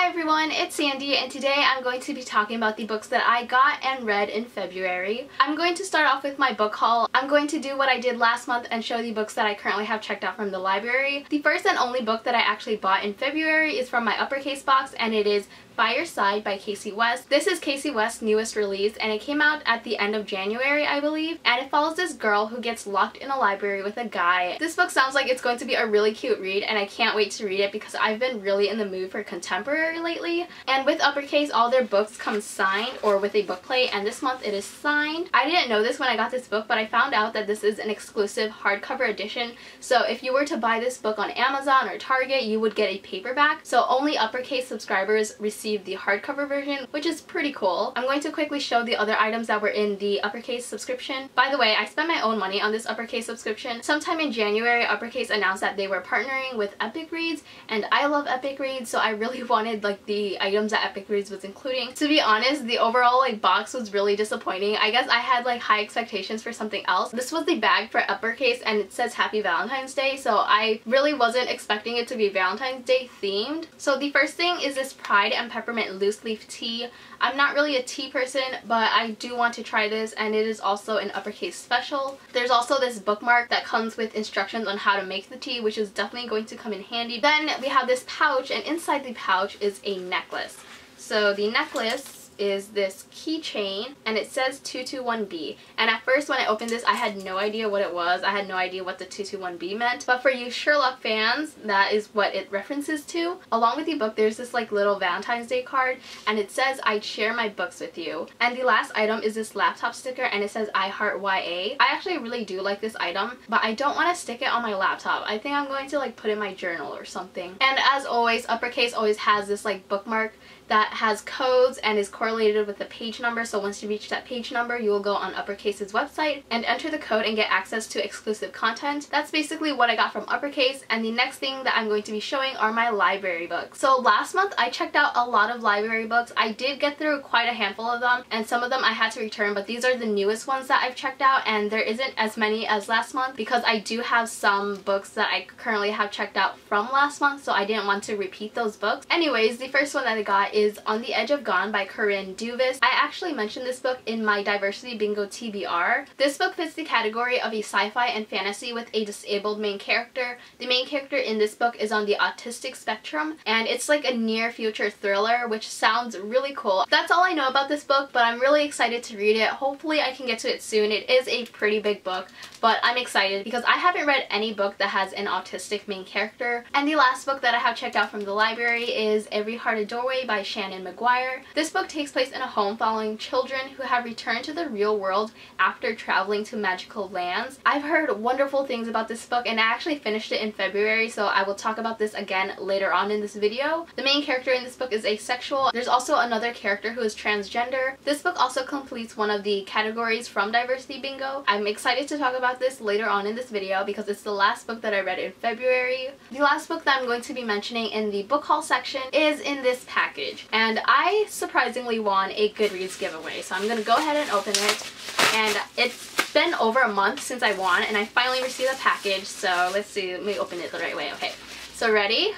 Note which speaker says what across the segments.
Speaker 1: everyone, it's Sandy, and today I'm going to be talking about the books that I got and read in February. I'm going to start off with my book haul. I'm going to do what I did last month and show the books that I currently have checked out from the library. The first and only book that I actually bought in February is from my Uppercase box, and it is By Your Side by Casey West. This is Casey West's newest release, and it came out at the end of January, I believe, and it follows this girl who gets locked in a library with a guy. This book sounds like it's going to be a really cute read, and I can't wait to read it because I've been really in the mood for contemporary lately. And with Uppercase, all their books come signed or with a book plate, and this month it is signed. I didn't know this when I got this book, but I found out that this is an exclusive hardcover edition, so if you were to buy this book on Amazon or Target, you would get a paperback. So only Uppercase subscribers receive the hardcover version, which is pretty cool. I'm going to quickly show the other items that were in the Uppercase subscription. By the way, I spent my own money on this Uppercase subscription. Sometime in January, Uppercase announced that they were partnering with Epic Reads, and I love Epic Reads, so I really wanted like the items that Epic Reads was including. To be honest, the overall box was really disappointing. I guess I had high expectations for something else. This was the bag for Uppercase, and it says Happy Valentine's Day, so I really wasn't expecting it to be Valentine's Day themed. So the first thing is this Pride and Peppermint loose leaf tea. I'm not really a tea person, but I do want to try this, and it is also an Uppercase special. There's also this bookmark that comes with instructions on how to make the tea, which is definitely going to come in handy. Then we have this pouch, and inside the pouch is a necklace. So the necklace is this keychain, and it says 221B, and at first when I opened this I had no idea what it was. I had no idea what the 221B meant, but for you Sherlock fans, that is what it references to. Along with the book there's this little Valentine's Day card, and it says I'd share my books with you. And the last item is this laptop sticker, and it says I Heart YA. I actually really do like this item, but I don't want to stick it on my laptop. I think I'm going to put it in my journal or something. And as always, Uppercase always has this bookmark that has codes and is correlated with the page number, so once you reach that page number you will go on Uppercase's website and enter the code and get access to exclusive content. That's basically what I got from Uppercase, and the next thing that I'm going to be showing are my library books. So last month I checked out a lot of library books. I did get through quite a handful of them, and some of them I had to return, but these are the newest ones that I've checked out, and there isn't as many as last month because I do have some books that I currently have checked out from last month, so I didn't want to repeat those books. Anyways, the first one that I got is On the Edge of Gone by Corinne Duvis. I actually mentioned this book in my Diversity Bingo TBR. This book fits the category of a sci-fi and fantasy with a disabled main character. The main character in this book is on the autistic spectrum, and it's a near future thriller, which sounds really cool. That's all I know about this book, but I'm really excited to read it. Hopefully I can get to it soon. It is a pretty big book, but I'm excited because I haven't read any book that has an autistic main character. And the last book that I have checked out from the library is Every Heart a Doorway by Shannon McGuire. This book takes place in a home following children who have returned to the real world after traveling to magical lands. I've heard wonderful things about this book, and I actually finished it in February, so I will talk about this again later on in this video. The main character in this book is asexual. There's also another character who is transgender. This book also completes one of the categories from Diversity Bingo. I'm excited to talk about this later on in this video because it's the last book that I read in February. The last book that I'm going to be mentioning in the book haul section is in this package, and I surprisingly won a Goodreads giveaway, so I'm going to go ahead and open it. And it's been over a month since I won, and I finally received a package, so let's see, let me open it the right way. Okay, so ready?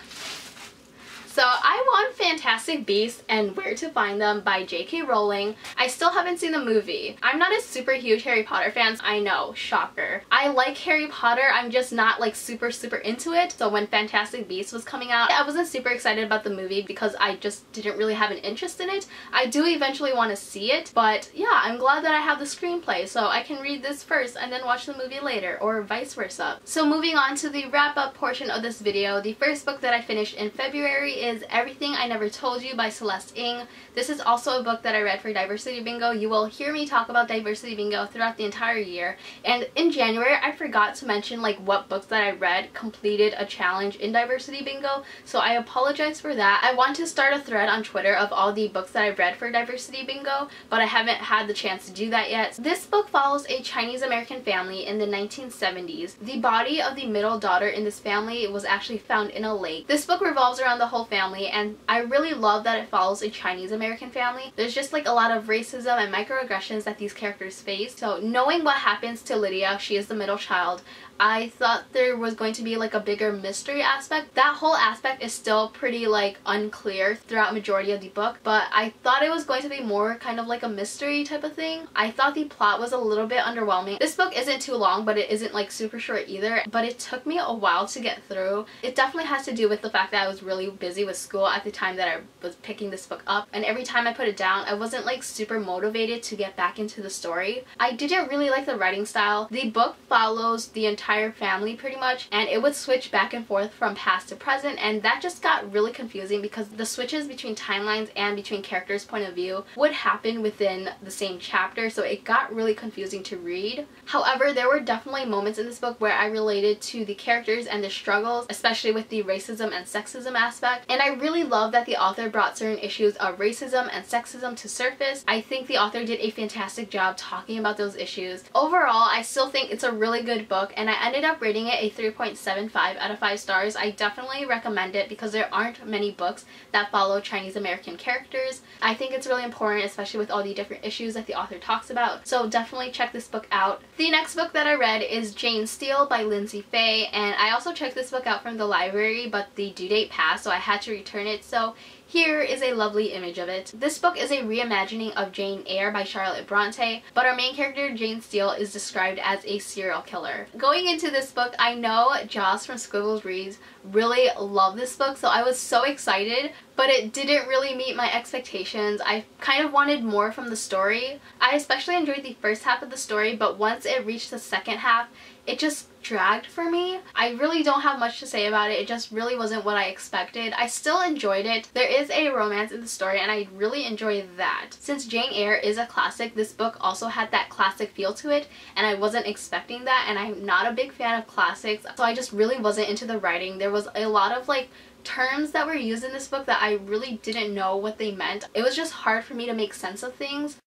Speaker 1: So I won Fantastic Beasts and Where to Find Them by J.K. Rowling. I still haven't seen the movie. I'm not a super huge Harry Potter fan. I know, shocker. I like Harry Potter, I'm just not super into it. So when Fantastic Beasts was coming out, I wasn't super excited about the movie because I just didn't really have an interest in it. I do eventually want to see it, but yeah, I'm glad that I have the screenplay so I can read this first and then watch the movie later, or vice versa. So moving on to the wrap-up portion of this video, the first book that I finished in February is Everything I Never Told You by Celeste Ng. This is also a book that I read for Diversity Bingo. You will hear me talk about Diversity Bingo throughout the entire year, and in January I forgot to mention what books that I read completed a challenge in Diversity Bingo, so I apologize for that. I want to start a thread on Twitter of all the books that I read for Diversity Bingo, but I haven't had the chance to do that yet. This book follows a Chinese American family in the 1970s. The body of the middle daughter in this family was actually found in a lake. This book revolves around the whole family, and I really love that it follows a Chinese American family. There's just a lot of racism and microaggressions that these characters face, so knowing what happens to Lydia, she is the middle child, I thought there was going to be like a bigger mystery aspect. That whole aspect is still pretty like unclear throughout majority of the book, but I thought it was going to be more kind of like a mystery type of thing. I thought the plot was a little bit underwhelming. This book isn't too long, but it isn't like super short either, but it took me a while to get through. It definitely has to do with the fact that I was really busy with school at the time that I was picking this book up, and every time I put it down I wasn't like super motivated to get back into the story. I didn't really like the writing style. The book follows the entire family pretty much, and it would switch back and forth from past to present, and that just got really confusing because the switches between timelines and between characters' point of view would happen within the same chapter, so it got really confusing to read. However, there were definitely moments in this book where I related to the characters and their struggles, especially with the racism and sexism aspect, and I really love that the author brought certain issues of racism and sexism to surface. I think the author did a fantastic job talking about those issues. Overall, I still think it's a really good book, and I ended up rating it a 3.75 out of 5 stars. I definitely recommend it because there aren't many books that follow Chinese American characters. I think it's really important, especially with all the different issues that the author talks about, so definitely check this book out. The next book that I read is Jane Steele by Lindsay Fay, and I also checked this book out from the library, but the due date passed, so I had to return it, so here is a lovely image of it. This book is a reimagining of Jane Eyre by Charlotte Bronte, but our main character, Jane Steele, is described as a serial killer. Going into this book, I know Joss from Squiggles Reads really loved this book, so I was so excited, but it didn't really meet my expectations. I kind of wanted more from the story. I especially enjoyed the first half of the story, but once it reached the second half, it just dragged for me. I really don't have much to say about it. It just really wasn't what I expected. I still enjoyed it. There is a romance in the story, and I really enjoy that. Since Jane Eyre is a classic, this book also had that classic feel to it, and I wasn't expecting that, and I'm not a big fan of classics, so I just really wasn't into the writing. There was a lot of like terms that were used in this book that I really didn't know what they meant. It was just hard for me to make sense of things.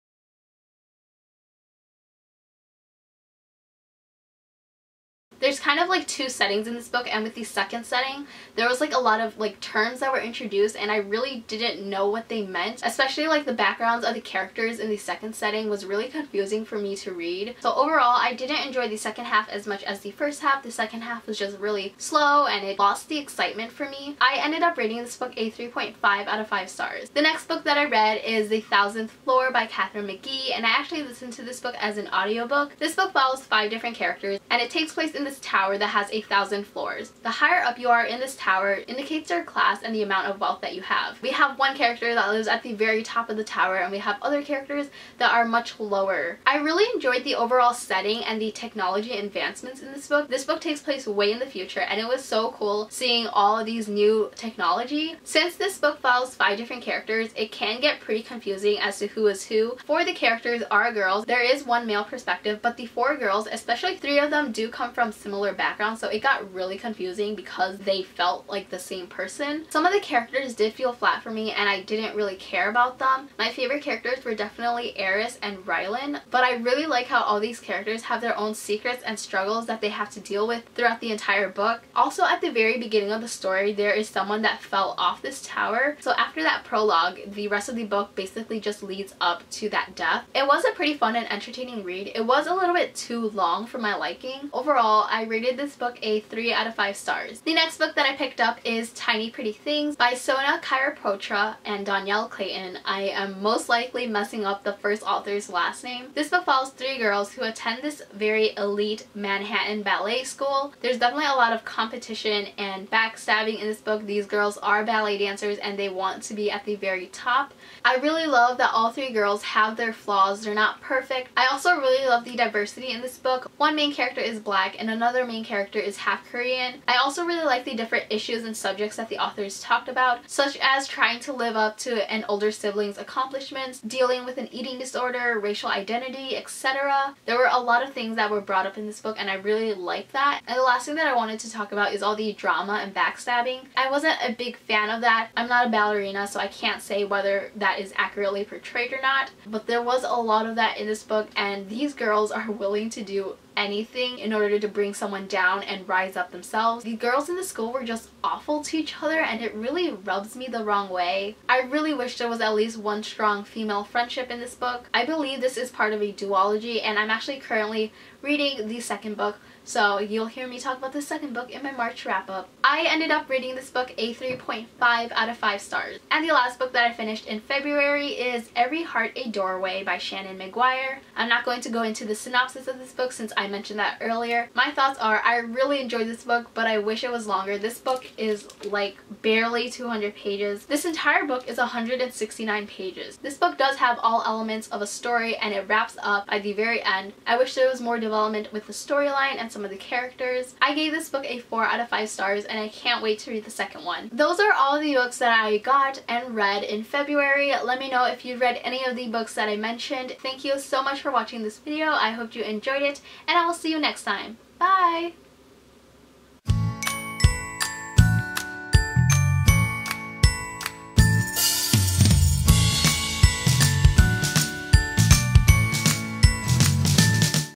Speaker 1: There's kind of like two settings in this book, and with the second setting there was like a lot of like terms that were introduced and I really didn't know what they meant, especially like the backgrounds of the characters in the second setting was really confusing for me to read. So overall, I didn't enjoy the second half as much as the first half. The second half was just really slow and it lost the excitement for me. I ended up rating this book a 3.5 out of 5 stars. The next book that I read is The 1000th Floor by Katharine McGee, and I actually listened to this book as an audiobook. This book follows 5 different characters, and it takes place in this tower that has 1,000 floors. The higher up you are in this tower indicates your class and the amount of wealth that you have. We have one character that lives at the very top of the tower, and we have other characters that are much lower. I really enjoyed the overall setting and the technology advancements in this book. This book takes place way in the future, and it was so cool seeing all of these new technology. Since this book follows 5 different characters, it can get pretty confusing as to who is who. 4 of the characters are girls. There is one male perspective, but the 4 girls, especially 3 of them, do come from similar backgrounds, so it got really confusing because they felt like the same person. Some of the characters did feel flat for me, and I didn't really care about them. My favorite characters were definitely Eris and Rylan, but I really like how all these characters have their own secrets and struggles that they have to deal with throughout the entire book. Also, at the very beginning of the story, there is someone that fell off this tower, so after that prologue, the rest of the book basically just leads up to that death. It was a pretty fun and entertaining read. It was a little bit too long for my liking. Overall, I rated this book a 3 out of 5 stars. The next book that I picked up is Tiny Pretty Things by Sona Kyrapotra and Danielle Clayton. I am most likely messing up the first author's last name. This book follows 3 girls who attend this very elite Manhattan ballet school. There's definitely a lot of competition and backstabbing in this book. These girls are ballet dancers and they want to be at the very top. I really love that all 3 girls have their flaws. They're not perfect. I also really love the diversity in this book. One main character is black and another main character is half Korean. I also really like the different issues and subjects that the authors talked about, such as trying to live up to an older sibling's accomplishments, dealing with an eating disorder, racial identity, etc. There were a lot of things that were brought up in this book and I really liked that. And the last thing that I wanted to talk about is all the drama and backstabbing. I wasn't a big fan of that. I'm not a ballerina, so I can't say whether that is accurately portrayed or not, but there was a lot of that in this book, and these girls are willing to do anything in order to bring someone down and rise up themselves. The girls in the school were just awful to each other and it really rubs me the wrong way. I really wish there was at least one strong female friendship in this book. I believe this is part of a duology, and I'm actually currently reading the second book, so you'll hear me talk about the second book in my March wrap-up. I ended up rating this book a 3.5 out of 5 stars. And the last book that I finished in February is Every Heart a Doorway by Shannon McGuire. I'm not going to go into the synopsis of this book since I mentioned that earlier. My thoughts are I really enjoyed this book, but I wish it was longer. This book is like barely 200 pages. This entire book is 169 pages. This book does have all elements of a story and it wraps up by the very end. I wish there was more development with the storyline and some of the characters. I gave this book a 4 out of 5 stars and I can't wait to read the second one. Those are all the books that I got and read in February. Let me know if you read any of the books that I mentioned. Thank you so much for watching this video. I hope you enjoyed it and I will see you next time. Bye!